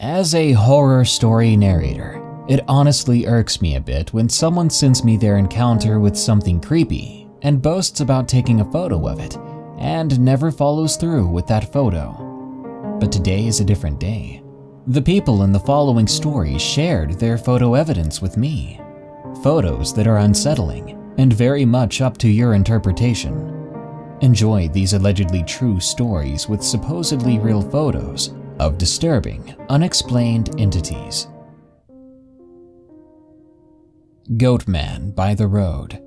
As a horror story narrator, it honestly irks me a bit when someone sends me their encounter with something creepy and boasts about taking a photo of it and never follows through with that photo. But today is a different day. The people in the following story shared their photo evidence with me. Photos that are unsettling and very much up to your interpretation. Enjoy these allegedly true stories with supposedly real photos of disturbing, unexplained entities. Goatman by the Road.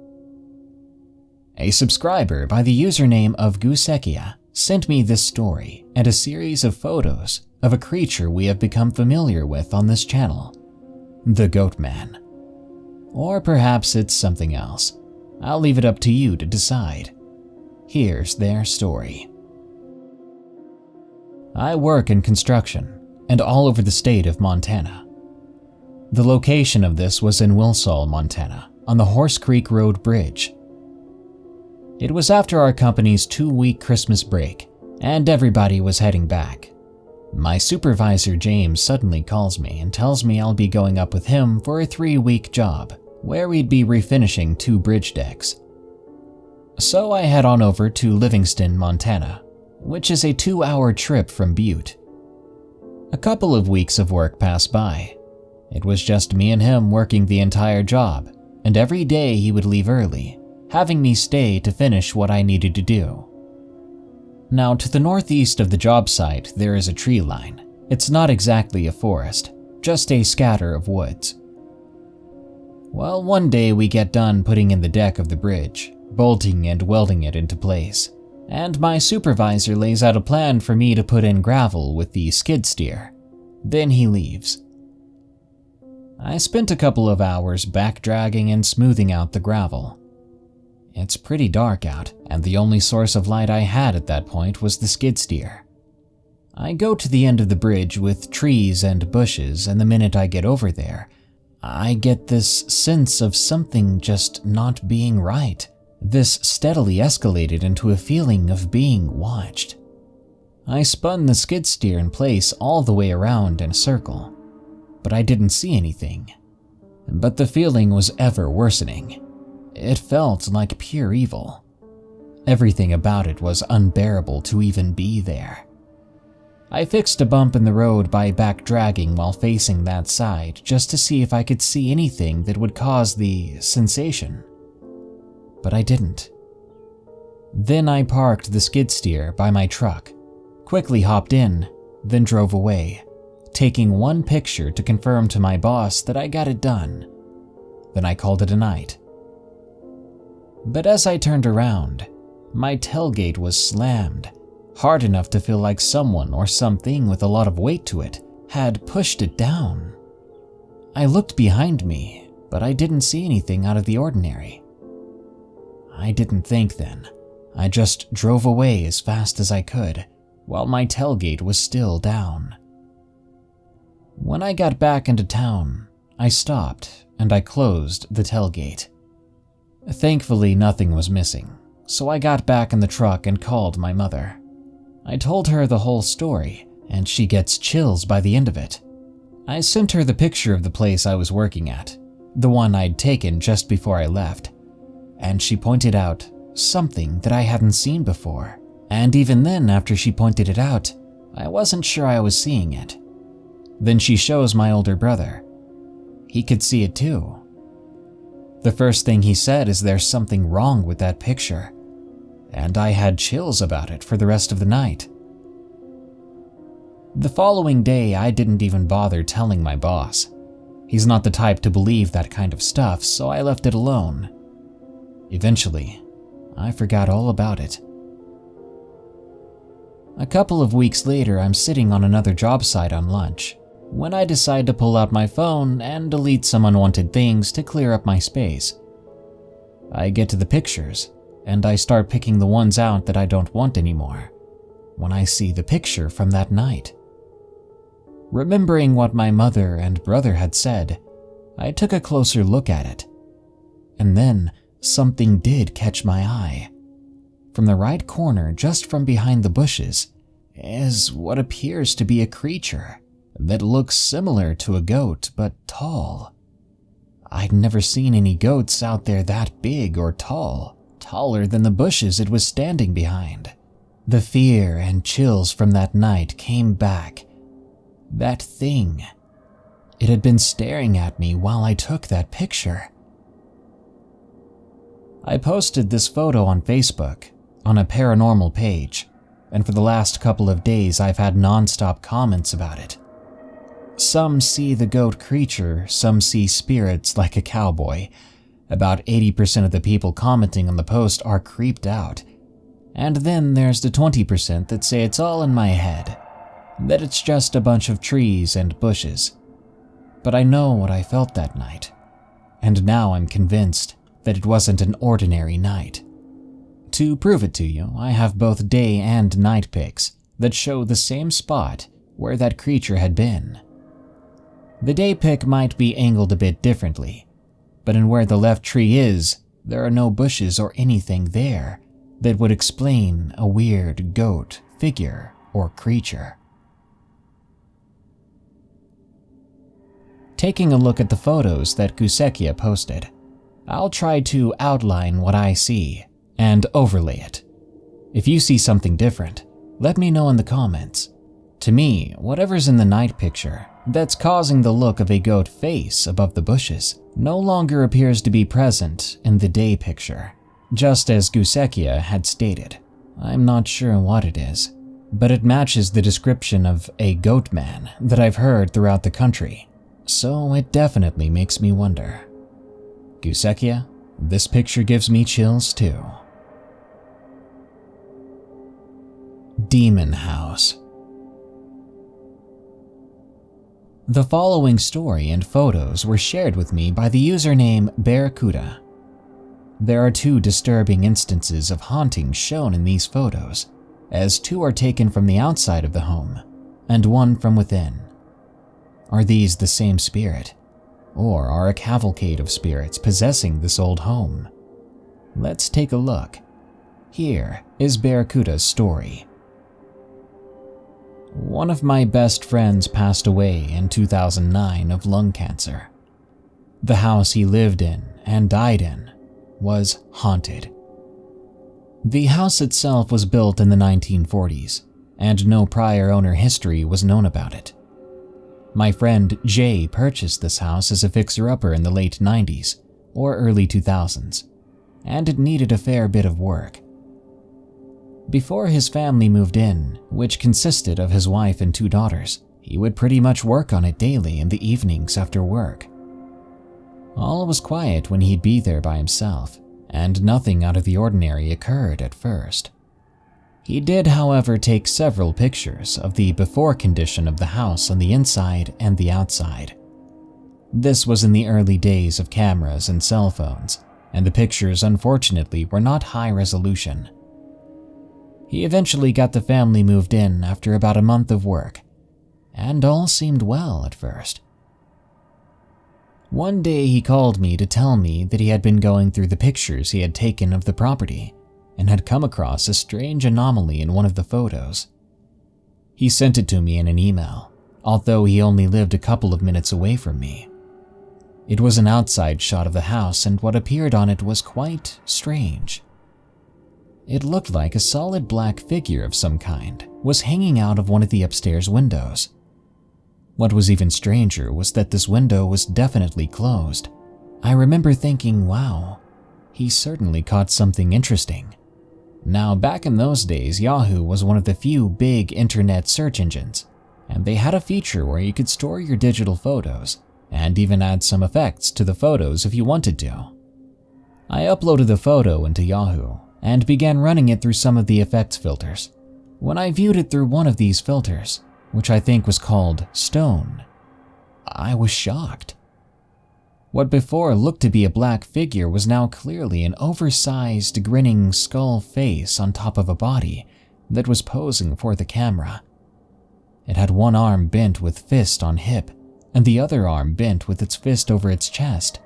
A subscriber by the username of Goosekia sent me this story and a series of photos of a creature we have become familiar with on this channel, the Goatman. Or perhaps it's something else. I'll leave it up to you to decide. Here's their story. I work in construction and all over the state of Montana. The location of this was in Wilsall, Montana, on the Horse Creek Road Bridge. It was after our company's 2-week Christmas break, and everybody was heading back. My supervisor James suddenly calls me and tells me I'll be going up with him for a 3-week job, where we'd be refinishing 2 bridge decks. So I head on over to Livingston, Montana, which is a 2-hour trip from Butte. A couple of weeks of work pass by. It was just me and him working the entire job, and every day he would leave early, having me stay to finish what I needed to do. Now, to the northeast of the job site, there is a tree line. It's not exactly a forest, just a scatter of woods. Well, one day we get done putting in the deck of the bridge, bolting and welding it into place, and my supervisor lays out a plan for me to put in gravel with the skid steer. Then he leaves. I spent a couple of hours back-dragging and smoothing out the gravel. It's pretty dark out, and the only source of light I had at that point was the skid steer. I go to the end of the bridge with trees and bushes, and the minute I get over there, I get this sense of something just not being right. This steadily escalated into a feeling of being watched. I spun the skid steer in place all the way around in a circle, but I didn't see anything. But the feeling was ever worsening. It felt like pure evil. Everything about it was unbearable to even be there. I fixed a bump in the road by back-dragging while facing that side just to see if I could see anything that would cause the sensation. But I didn't. Then I parked the skid steer by my truck, quickly hopped in, then drove away, taking one picture to confirm to my boss that I got it done. Then I called it a night. But as I turned around, my tailgate was slammed, hard enough to feel like someone or something with a lot of weight to it had pushed it down. I looked behind me, but I didn't see anything out of the ordinary. I didn't think then. I just drove away as fast as I could, while my tailgate was still down. When I got back into town, I stopped and I closed the tailgate. Thankfully, nothing was missing, so I got back in the truck and called my mother. I told her the whole story, and she gets chills by the end of it. I sent her the picture of the place I was working at, the one I'd taken just before I left, and she pointed out something that I hadn't seen before. And even then, after she pointed it out, I wasn't sure I was seeing it. Then she shows my older brother. He could see it too. The first thing he said is there's something wrong with that picture, and I had chills about it for the rest of the night. The following day, I didn't even bother telling my boss. He's not the type to believe that kind of stuff, so I left it alone. Eventually, I forgot all about it. A couple of weeks later, I'm sitting on another job site on lunch when I decide to pull out my phone and delete some unwanted things to clear up my space. I get to the pictures, and I start picking the ones out that I don't want anymore when I see the picture from that night. Remembering what my mother and brother had said, I took a closer look at it. And then something did catch my eye. From the right corner, just from behind the bushes, is what appears to be a creature, that looks similar to a goat but tall. I'd never seen any goats out there that big or tall, taller than the bushes it was standing behind. The fear and chills from that night came back. That thing. It had been staring at me while I took that picture. I posted this photo on Facebook, on a paranormal page, and for the last couple of days I've had non-stop comments about it. Some see the goat creature, some see spirits like a cowboy. About 80% of the people commenting on the post are creeped out. And then there's the 20% that say it's all in my head, that it's just a bunch of trees and bushes. But I know what I felt that night, and now I'm convinced that it wasn't an ordinary night. To prove it to you, I have both day and night pics that show the same spot where that creature had been. The day pic might be angled a bit differently, but in where the left tree is, there are no bushes or anything there that would explain a weird goat figure or creature. Taking a look at the photos that Goosekia posted, I'll try to outline what I see and overlay it. If you see something different, let me know in the comments. To me, whatever's in the night picture that's causing the look of a goat face above the bushes no longer appears to be present in the day picture. Just as Goosekia had stated, I'm not sure what it is, but it matches the description of a Goatman that I've heard throughout the country, so it definitely makes me wonder. Goosekia, this picture gives me chills too. Demon House. The following story and photos were shared with me by the username Bearcuda. There are 2 disturbing instances of hauntings shown in these photos, as 2 are taken from the outside of the home, and 1 from within. Are these the same spirit, or are a cavalcade of spirits possessing this old home? Let's take a look. Here is Bearcuda's story. One of my best friends passed away in 2009 of lung cancer. The house he lived in and died in was haunted. The house itself was built in the 1940s, and no prior owner history was known about it. My friend Jay purchased this house as a fixer-upper in the late 90s or early 2000s, and it needed a fair bit of work. Before his family moved in, which consisted of his wife and 2 daughters, he would pretty much work on it daily in the evenings after work. All was quiet when he'd be there by himself, and nothing out of the ordinary occurred at first. He did, however, take several pictures of the before condition of the house on the inside and the outside. This was in the early days of cameras and cell phones, and the pictures unfortunately were not high resolution. He eventually got the family moved in after about a month of work, and all seemed well at first. One day he called me to tell me that he had been going through the pictures he had taken of the property and had come across a strange anomaly in one of the photos. He sent it to me in an email, although he only lived a couple of minutes away from me. It was an outside shot of the house, and what appeared on it was quite strange. It looked like a solid black figure of some kind was hanging out of one of the upstairs windows. What was even stranger was that this window was definitely closed. I remember thinking, wow, he certainly caught something interesting. Now, back in those days, Yahoo was one of the few big internet search engines, and they had a feature where you could store your digital photos and even add some effects to the photos if you wanted to. I uploaded the photo into Yahoo and began running it through some of the effects filters. When I viewed it through one of these filters, which I think was called Stone, I was shocked. What before looked to be a black figure was now clearly an oversized, grinning skull face on top of a body that was posing for the camera. It had one arm bent with fist on hip, and the other arm bent with its fist over its chest.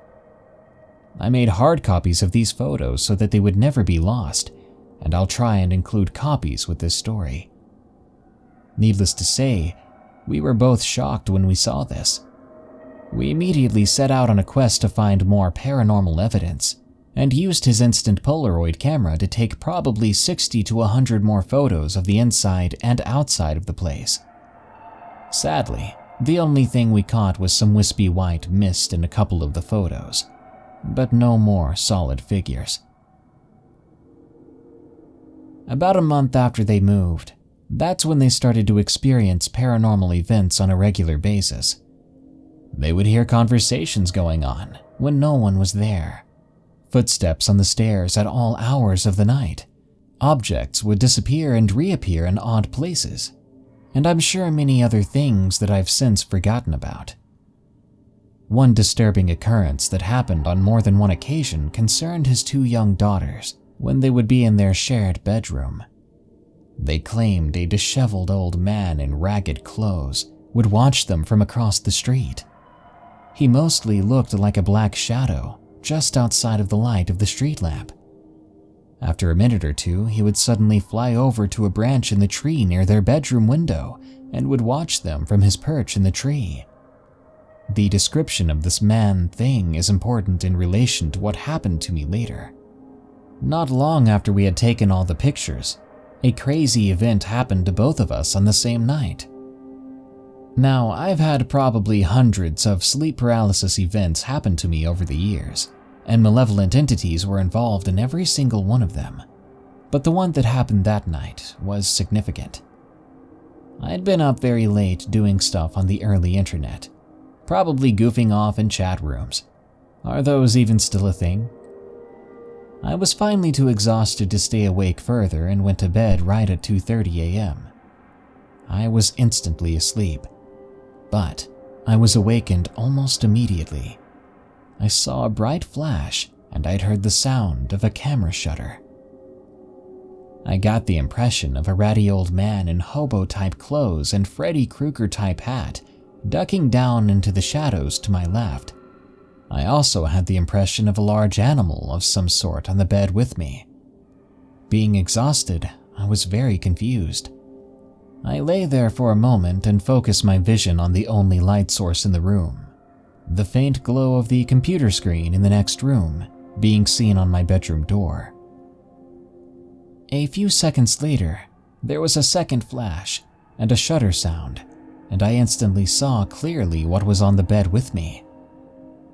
I made hard copies of these photos so that they would never be lost, and I'll try and include copies with this story. Needless to say, We were both shocked when we saw this. We immediately set out on a quest to find more paranormal evidence, and used his instant Polaroid camera to take probably 60 to 100 more photos of the inside and outside of the place. Sadly, the only thing we caught was some wispy white mist in a couple of the photos, but no more solid figures. About a month after they moved, that's when they started to experience paranormal events on a regular basis. They would hear conversations going on when no one was there, footsteps on the stairs at all hours of the night, objects would disappear and reappear in odd places, and I'm sure many other things that I've since forgotten about. One disturbing occurrence that happened on more than one occasion concerned his 2 young daughters when they would be in their shared bedroom. They claimed a disheveled old man in ragged clothes would watch them from across the street. He mostly looked like a black shadow just outside of the light of the street lamp. After a minute or two, he would suddenly fly over to a branch in the tree near their bedroom window and would watch them from his perch in the tree. The description of this man-thing is important in relation to what happened to me later. Not long after we had taken all the pictures, a crazy event happened to both of us on the same night. Now, I've had probably hundreds of sleep paralysis events happen to me over the years, and malevolent entities were involved in every single one of them. But the one that happened that night was significant. I'd been up very late doing stuff on the early internet, probably goofing off in chat rooms. Are those even still a thing? I was finally too exhausted to stay awake further and went to bed right at 2:30 a.m. I was instantly asleep, but I was awakened almost immediately. I saw a bright flash and I'd heard the sound of a camera shutter. I got the impression of a ratty old man in hobo-type clothes and Freddy Krueger-type hat ducking down into the shadows to my left. I also had the impression of a large animal of some sort on the bed with me. Being exhausted, I was very confused. I lay there for a moment and focused my vision on the only light source in the room, the faint glow of the computer screen in the next room being seen on my bedroom door. A few seconds later, there was a second flash and a shutter sound, and I instantly saw clearly what was on the bed with me.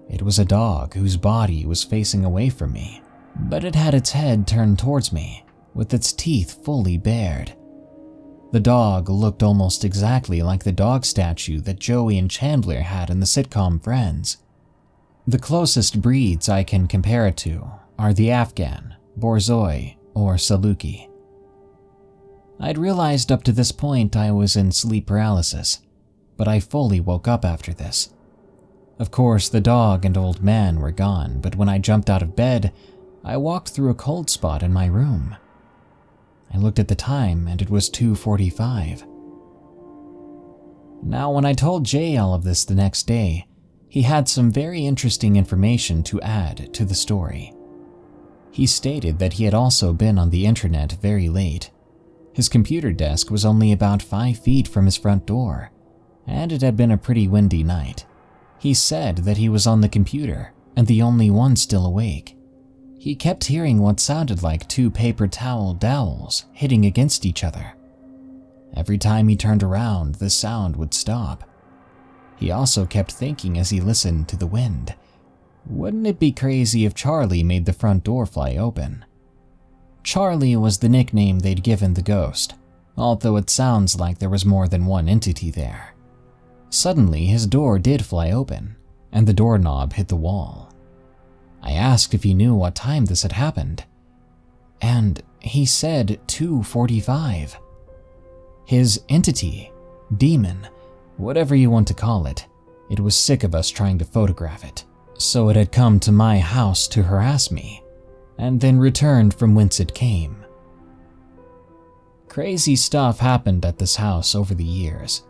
It was a dog whose body was facing away from me, but it had its head turned towards me, with its teeth fully bared. The dog looked almost exactly like the dog statue that Joey and Chandler had in the sitcom Friends. The closest breeds I can compare it to are the Afghan, Borzoi, or Saluki. I'd realized up to this point I was in sleep paralysis, but I fully woke up after this. Of course, the dog and old man were gone, but when I jumped out of bed, I walked through a cold spot in my room. I looked at the time and it was 2:45. Now, when I told Jay all of this the next day, he had some very interesting information to add to the story. He stated that he had also been on the internet very late. His computer desk was only about 5 feet from his front door, and it had been a pretty windy night. He said that he was on the computer and the only one still awake. He kept hearing what sounded like 2 paper towel dowels hitting against each other. Every time he turned around, the sound would stop. He also kept thinking as he listened to the wind, wouldn't it be crazy if Charlie made the front door fly open? Charlie was the nickname they'd given the ghost, although it sounds like there was more than one entity there. Suddenly, his door did fly open, and the doorknob hit the wall. I asked if he knew what time this had happened, and he said 2:45. His entity, demon, whatever you want to call it, it was sick of us trying to photograph it, so it had come to my house to harass me, and then returned from whence it came. Crazy stuff happened at this house over the years,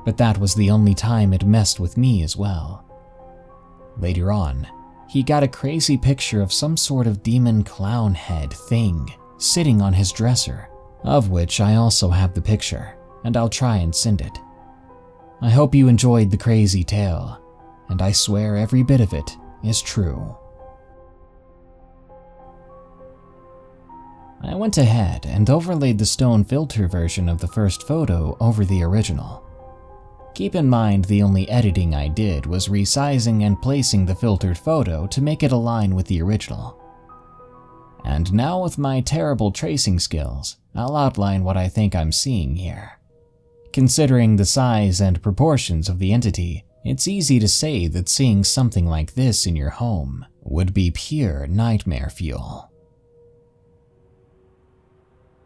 but that was the only time it messed with me as well. Later on, he got a crazy picture of some sort of demon clown head thing sitting on his dresser, of which I also have the picture, and I'll try and send it. I hope you enjoyed the crazy tale, and I swear every bit of it is true. I went ahead and overlaid the stone filter version of the first photo over the original. Keep in mind the only editing I did was resizing and placing the filtered photo to make it align with the original. And now with my terrible tracing skills, I'll outline what I think I'm seeing here. Considering the size and proportions of the entity, it's easy to say that seeing something like this in your home would be pure nightmare fuel.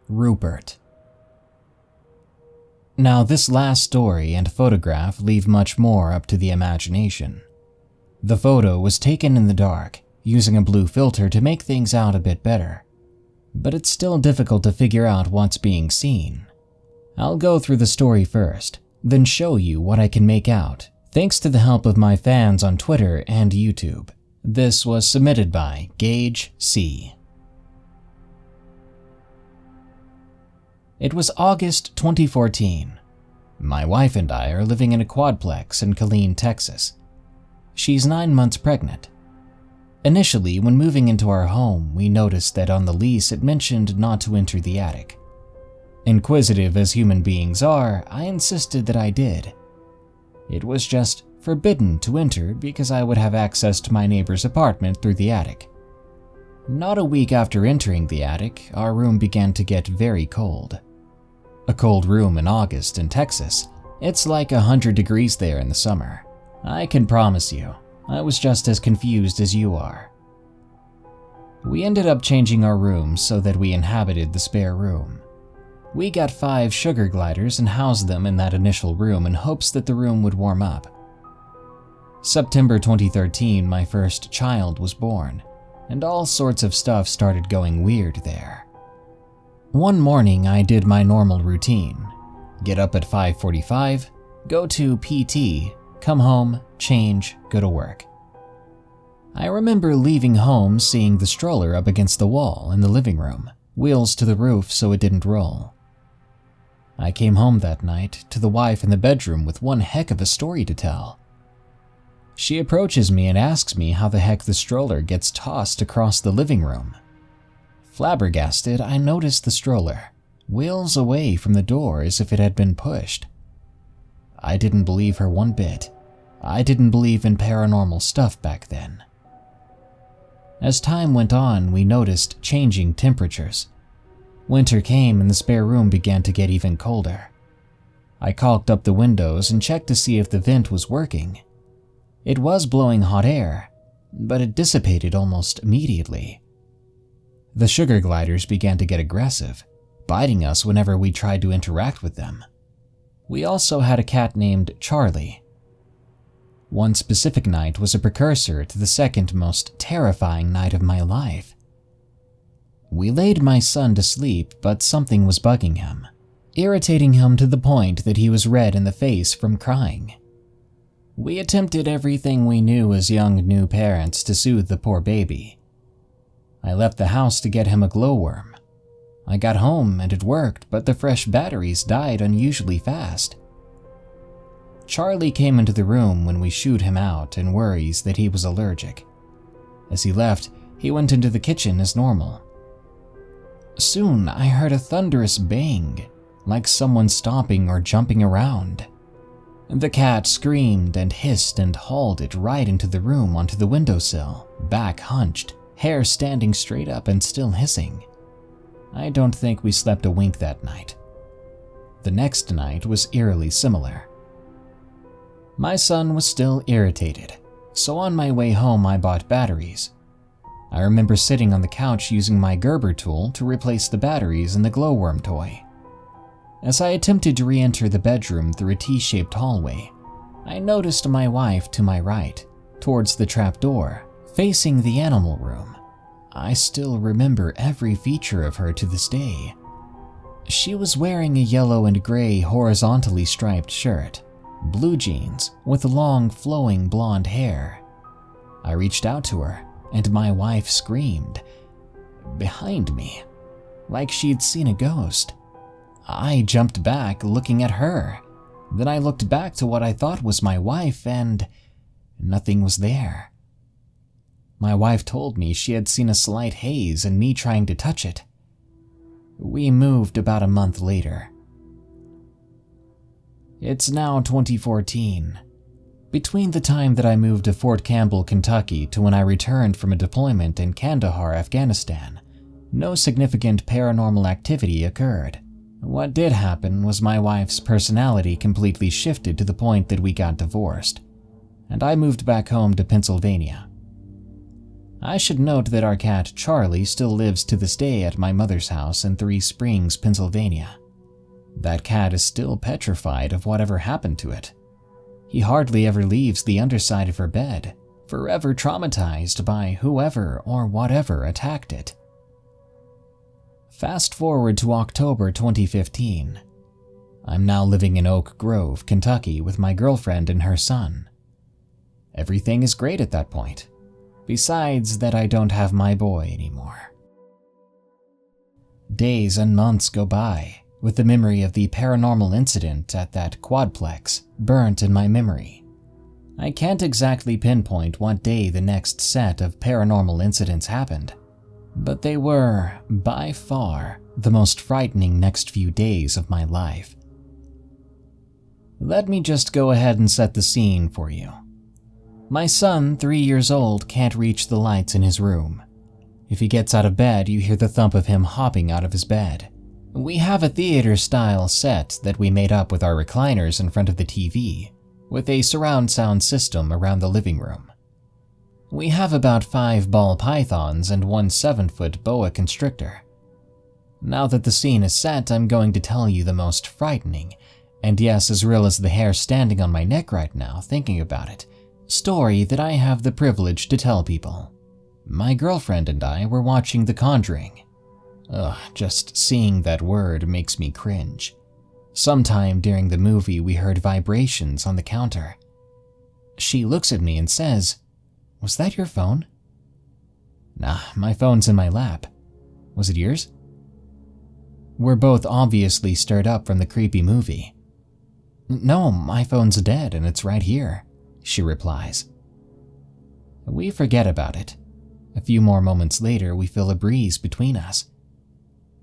Rupert. Now, this last story and photograph leave much more up to the imagination. The photo was taken in the dark, using a blue filter to make things out a bit better, but it's still difficult to figure out what's being seen. I'll go through the story first, then show you what I can make out, thanks to the help of my fans on Twitter and YouTube. This was submitted by Gaige C. It was August 2014. My wife and I are living in a quadplex in Killeen, Texas. She's 9 months pregnant. Initially, when moving into our home, we noticed that on the lease it mentioned not to enter the attic. Inquisitive as human beings are, I insisted that I did. It was just forbidden to enter because I would have access to my neighbor's apartment through the attic. Not a week after entering the attic, our room began to get very cold. A cold room in August in Texas, it's like 100 degrees there in the summer. I can promise you, I was just as confused as you are. We ended up changing our rooms so that we inhabited the spare room. We got 5 sugar gliders and housed them in that initial room in hopes that the room would warm up. September 2013, my first child was born, and all sorts of stuff started going weird there. One morning, I did my normal routine. Get up at 5:45, go to PT, come home, change, go to work. I remember leaving home seeing the stroller up against the wall in the living room, wheels to the roof so it didn't roll. I came home that night to the wife in the bedroom with one heck of a story to tell. She approaches me and asks me how the heck the stroller gets tossed across the living room. Flabbergasted, I noticed the stroller, wheels away from the door as if it had been pushed. I didn't believe her one bit. I didn't believe in paranormal stuff back then. As time went on, we noticed changing temperatures. Winter came and the spare room began to get even colder. I caulked up the windows and checked to see if the vent was working. It was blowing hot air, but it dissipated almost immediately. The sugar gliders began to get aggressive, biting us whenever we tried to interact with them. We also had a cat named Charlie. One specific night was a precursor to the second most terrifying night of my life. We laid my son to sleep, but something was bugging him, irritating him to the point that he was red in the face from crying. We attempted everything we knew as young new parents to soothe the poor baby. I left the house to get him a glowworm. I got home and it worked, but the fresh batteries died unusually fast. Charlie came into the room when we shooed him out and worries that he was allergic. As he left, he went into the kitchen as normal. Soon I heard a thunderous bang, like someone stomping or jumping around. The cat screamed and hissed and hauled it right into the room onto the windowsill, back hunched, hair standing straight up and still hissing. I don't think we slept a wink that night. The next night was eerily similar. My son was still irritated, so on my way home I bought batteries. I remember sitting on the couch using my Gerber tool to replace the batteries in the glowworm toy. As I attempted to re-enter the bedroom through a T-shaped hallway, I noticed my wife to my right, towards the trap door, facing the animal room. I still remember every feature of her to this day. She was wearing a yellow and gray horizontally striped shirt, blue jeans with long flowing blonde hair. I reached out to her, and my wife screamed, behind me, like she'd seen a ghost. I jumped back looking at her, Then I looked back to what I thought was my wife, and nothing was there. My wife told me she had seen a slight haze and me trying to touch it. We moved about a month later. It's now 2014. Between the time that I moved to Fort Campbell, Kentucky to when I returned from a deployment in Kandahar, Afghanistan, no significant paranormal activity occurred. What did happen was my wife's personality completely shifted to the point that we got divorced, and I moved back home to Pennsylvania. I should note that our cat Charlie still lives to this day at my mother's house in Three Springs, Pennsylvania. That cat is still petrified of whatever happened to it. He hardly ever leaves the underside of her bed, forever traumatized by whoever or whatever attacked it. Fast forward to October 2015. I'm now living in Oak Grove, Kentucky with my girlfriend and her son. Everything is great at that point, besides that I don't have my boy anymore. Days and months go by, with the memory of the paranormal incident at that quadplex burnt in my memory. I can't exactly pinpoint what day the next set of paranormal incidents happened, but they were, by far, the most frightening next few days of my life. Let me just go ahead and set the scene for you. My son, 3 years old, can't reach the lights in his room. If he gets out of bed, you hear the thump of him hopping out of his bed. We have a theater-style set that we made up with our recliners in front of the TV, with a surround sound system around the living room. We have about 5 ball pythons and 1 7-foot boa constrictor. Now that the scene is set, I'm going to tell you the most frightening, and yes, as real as the hair standing on my neck right now thinking about it, story that I have the privilege to tell people. My girlfriend and I were watching The Conjuring. Just seeing that word makes me cringe. Sometime during the movie, we heard vibrations on the counter. She looks at me and says, "Was that your phone?" "Nah, my phone's in my lap. Was it yours?" We're both obviously stirred up from the creepy movie. "No, my phone's dead and it's right here," she replies. We forget about it. A few more moments later, we feel a breeze between us.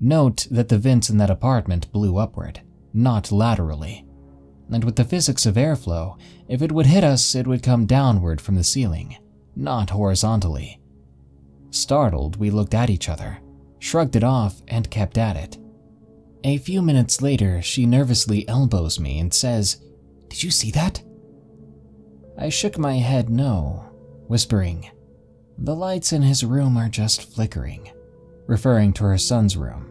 Note that the vents in that apartment blew upward, not laterally. And with the physics of airflow, if it would hit us, it would come downward from the ceiling, not horizontally. Startled, we looked at each other, shrugged it off, and kept at it. A few minutes later, she nervously elbows me and says, "Did you see that?" I shook my head no, whispering, "The lights in his room are just flickering," referring to her son's room.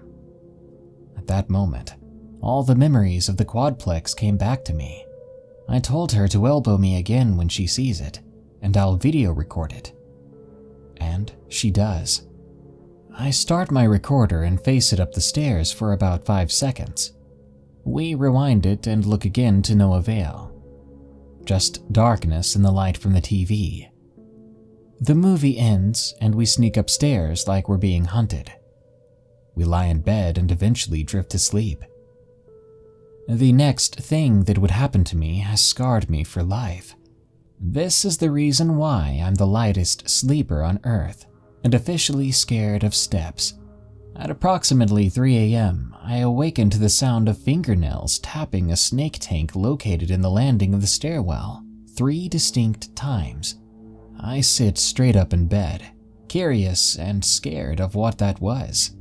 At that moment, all the memories of the quadplex came back to me. I told her to elbow me again when she sees it, and I'll video record it. And she does. I start my recorder and face it up the stairs for about 5 seconds. We rewind it and look again to no avail. Just darkness and the light from the TV. The movie ends and we sneak upstairs like we're being hunted. We lie in bed and eventually drift to sleep. The next thing that would happen to me has scarred me for life. This is the reason why I'm the lightest sleeper on Earth and officially scared of steps. At approximately 3 a.m., I awaken to the sound of fingernails tapping a snake tank located in the landing of the stairwell 3 distinct times. I sit straight up in bed, curious and scared of what that was.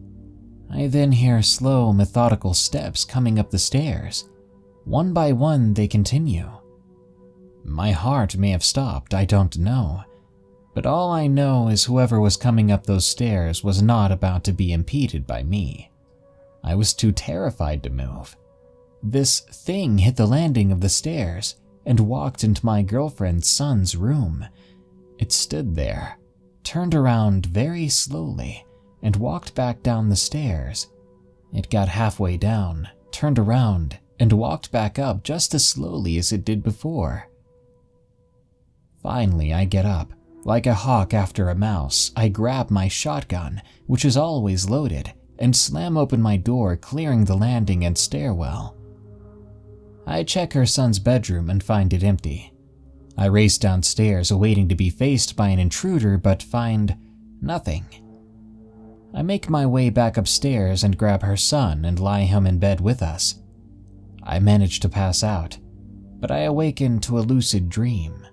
I then hear slow, methodical steps coming up the stairs. One by one, they continue. My heart may have stopped, I don't know. But all I know is whoever was coming up those stairs was not about to be impeded by me. I was too terrified to move. This thing hit the landing of the stairs and walked into my girlfriend's son's room. It stood there, turned around very slowly, and walked back down the stairs. It got halfway down, turned around, and walked back up just as slowly as it did before. Finally, I get up. Like a hawk after a mouse, I grab my shotgun, which is always loaded, and slam open my door, clearing the landing and stairwell. I check her son's bedroom and find it empty. I race downstairs awaiting to be faced by an intruder but find nothing. I make my way back upstairs and grab her son and lie him in bed with us. I manage to pass out, but I awaken to a lucid dream.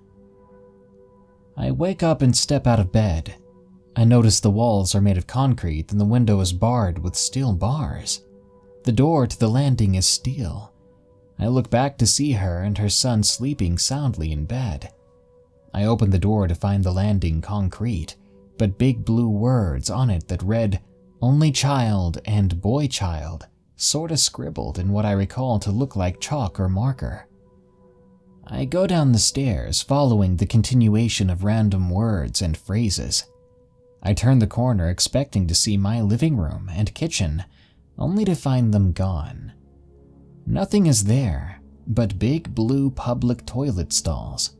I wake up and step out of bed. I notice the walls are made of concrete and the window is barred with steel bars. The door to the landing is steel. I look back to see her and her son sleeping soundly in bed. I open the door to find the landing concrete, but big blue words on it that read, "Only child" and "boy child," sorta scribbled in what I recall to look like chalk or marker. I go down the stairs, following the continuation of random words and phrases. I turn the corner expecting to see my living room and kitchen, only to find them gone. Nothing is there but big blue public toilet stalls.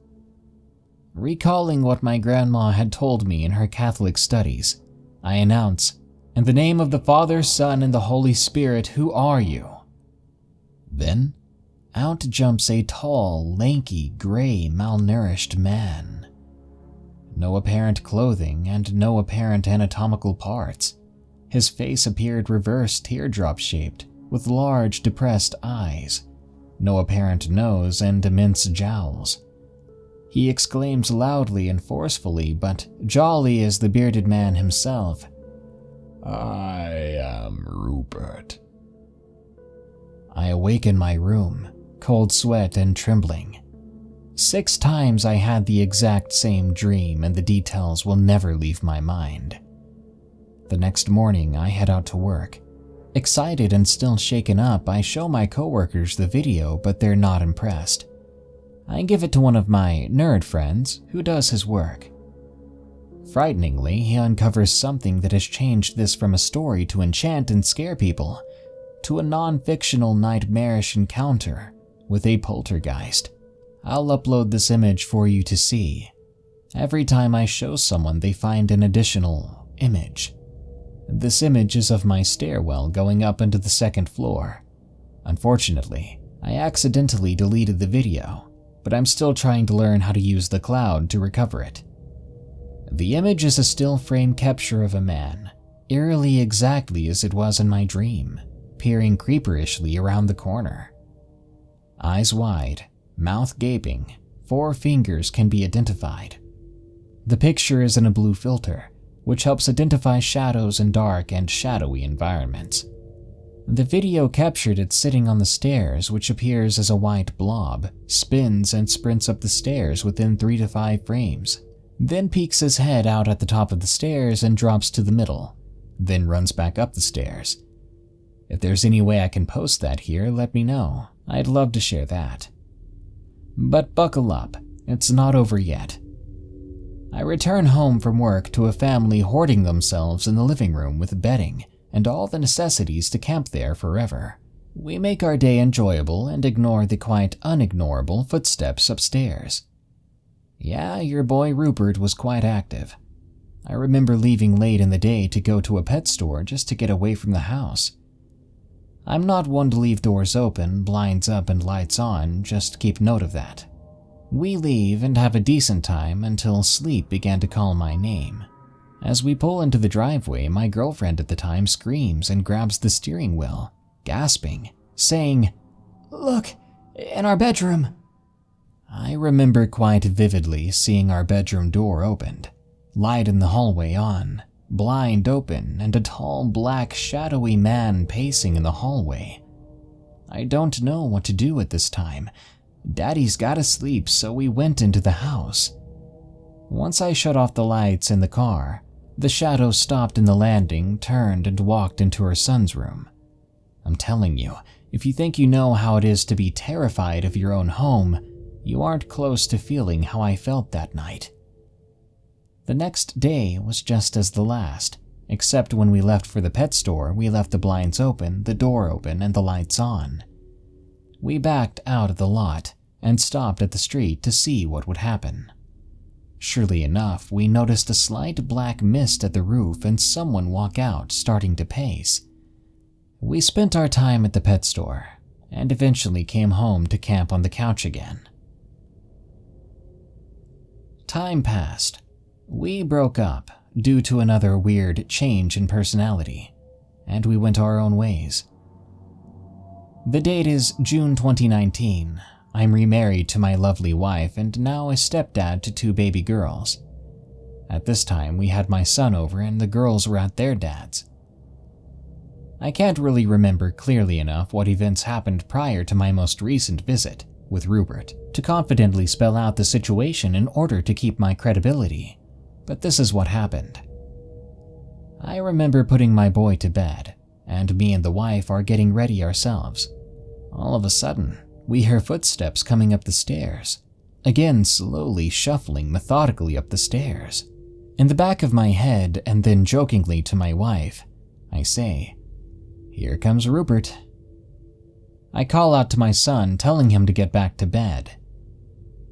Recalling what my grandma had told me in her Catholic studies, I announce, "In the name of the Father, Son, and the Holy Spirit, who are you?" Then, out jumps a tall, lanky, gray, malnourished man. No apparent clothing and no apparent anatomical parts. His face appeared reverse teardrop-shaped, with large, depressed eyes, no apparent nose, and immense jowls. He exclaims loudly and forcefully, but jolly as the bearded man himself, "I am Rupert." I awake in my room, cold sweat and trembling. 6 times I had the exact same dream, and the details will never leave my mind. The next morning, I head out to work. Excited and still shaken up, I show my coworkers the video, but they're not impressed. I give it to one of my nerd friends, who does his work. Frighteningly, he uncovers something that has changed this from a story to enchant and scare people, to a non-fictional nightmarish encounter with a poltergeist. I'll upload this image for you to see. Every time I show someone, they find an additional image. This image is of my stairwell going up into the 2nd floor. Unfortunately, I accidentally deleted the video, but I'm still trying to learn how to use the cloud to recover it. The image is a still frame capture of a man, eerily exactly as it was in my dream, peering creeperishly around the corner. Eyes wide, mouth gaping, 4 fingers can be identified. The picture is in a blue filter, which helps identify shadows in dark and shadowy environments. The video captured it sitting on the stairs, which appears as a white blob, spins and sprints up the stairs within 3 to 5 frames, then peeks his head out at the top of the stairs and drops to the middle, then runs back up the stairs. If there's any way I can post that here, let me know. I'd love to share that. But buckle up, it's not over yet. I return home from work to a family hoarding themselves in the living room with bedding and all the necessities to camp there forever. We make our day enjoyable and ignore the quite unignorable footsteps upstairs. Yeah, your boy Rupert was quite active. I remember leaving late in the day to go to a pet store just to get away from the house. I'm not one to leave doors open, blinds up, and lights on, just keep note of that. We leave and have a decent time until sleep began to call my name. As we pull into the driveway, my girlfriend at the time screams and grabs the steering wheel, gasping, saying, "Look, in our bedroom." I remember quite vividly seeing our bedroom door opened, light in the hallway on, blind open, and a tall, black, shadowy man pacing in the hallway. I don't know what to do at this time. Daddy's gotta sleep, so we went into the house. Once I shut off the lights in the car, the shadow stopped in the landing, turned, and walked into her son's room. I'm telling you, if you think you know how it is to be terrified of your own home, you aren't close to feeling how I felt that night. The next day was just as the last, except when we left for the pet store, we left the blinds open, the door open, and the lights on. We backed out of the lot and stopped at the street to see what would happen. Surely enough, we noticed a slight black mist at the roof and someone walk out, starting to pace. We spent our time at the pet store, and eventually came home to camp on the couch again. Time passed. We broke up due to another weird change in personality, and we went our own ways. The date is June 2019. I'm remarried to my lovely wife and now a stepdad to 2 baby girls. At this time, we had my son over and the girls were at their dad's. I can't really remember clearly enough what events happened prior to my most recent visit with Rupert to confidently spell out the situation in order to keep my credibility, but this is what happened. I remember putting my boy to bed, and me and the wife are getting ready ourselves. All of a sudden, we hear footsteps coming up the stairs, again slowly shuffling methodically up the stairs. In the back of my head, and then jokingly to my wife, I say, "Here comes Rupert." I call out to my son, telling him to get back to bed.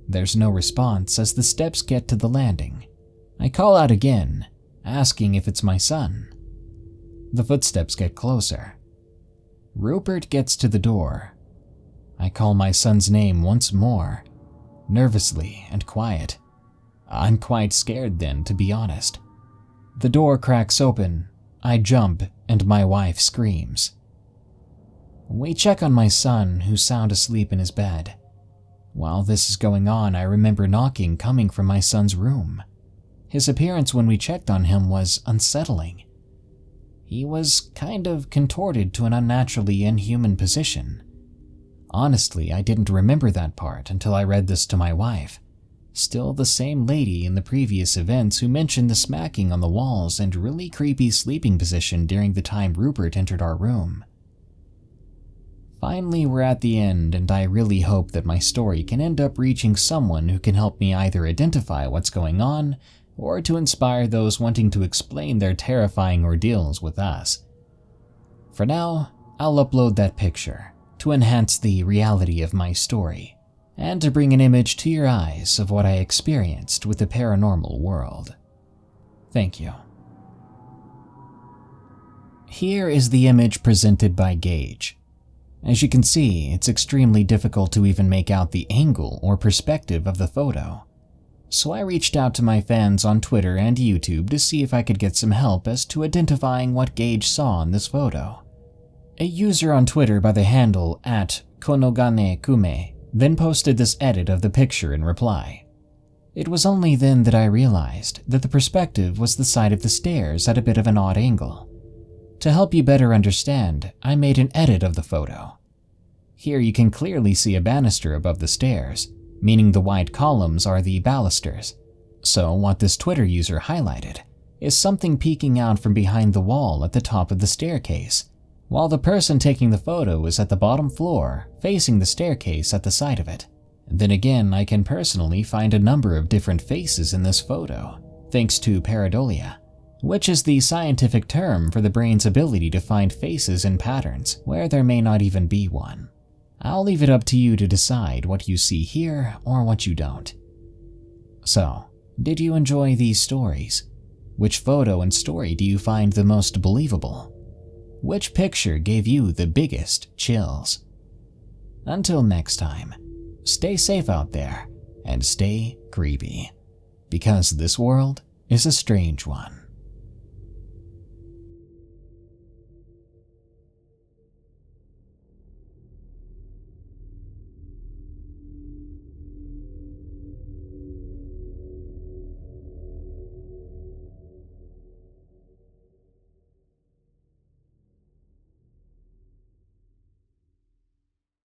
There's no response as the steps get to the landing. I call out again, asking if it's my son. The footsteps get closer. Rupert gets to the door. I call my son's name once more, nervously and quiet. I'm quite scared then, to be honest. The door cracks open, I jump, and my wife screams. We check on my son, who's sound asleep in his bed. While this is going on, I remember knocking coming from my son's room. His appearance when we checked on him was unsettling. He was kind of contorted to an unnaturally inhuman position. Honestly, I didn't remember that part until I read this to my wife. Still the same lady in the previous events who mentioned the smacking on the walls and really creepy sleeping position during the time Rupert entered our room. Finally, we're at the end, and I really hope that my story can end up reaching someone who can help me either identify what's going on or to inspire those wanting to explain their terrifying ordeals with us. For now, I'll upload that picture to enhance the reality of my story and to bring an image to your eyes of what I experienced with the paranormal world. Thank you. Here is the image presented by Gaige. As you can see, it's extremely difficult to even make out the angle or perspective of the photo. So I reached out to my fans on Twitter and YouTube to see if I could get some help as to identifying what Gaige saw in this photo. A user on Twitter by the handle @konoganekume then posted this edit of the picture in reply. It was only then that I realized that the perspective was the side of the stairs at a bit of an odd angle. To help you better understand, I made an edit of the photo. Here you can clearly see a banister above the stairs, meaning the white columns are the balusters. So what this Twitter user highlighted is something peeking out from behind the wall at the top of the staircase, while the person taking the photo is at the bottom floor, facing the staircase at the side of it. Then again, I can personally find a number of different faces in this photo, thanks to pareidolia, which is the scientific term for the brain's ability to find faces and patterns where there may not even be one. I'll leave it up to you to decide what you see here or what you don't. So, did you enjoy these stories? Which photo and story do you find the most believable? Which picture gave you the biggest chills? Until next time, stay safe out there and stay creepy, because this world is a strange one.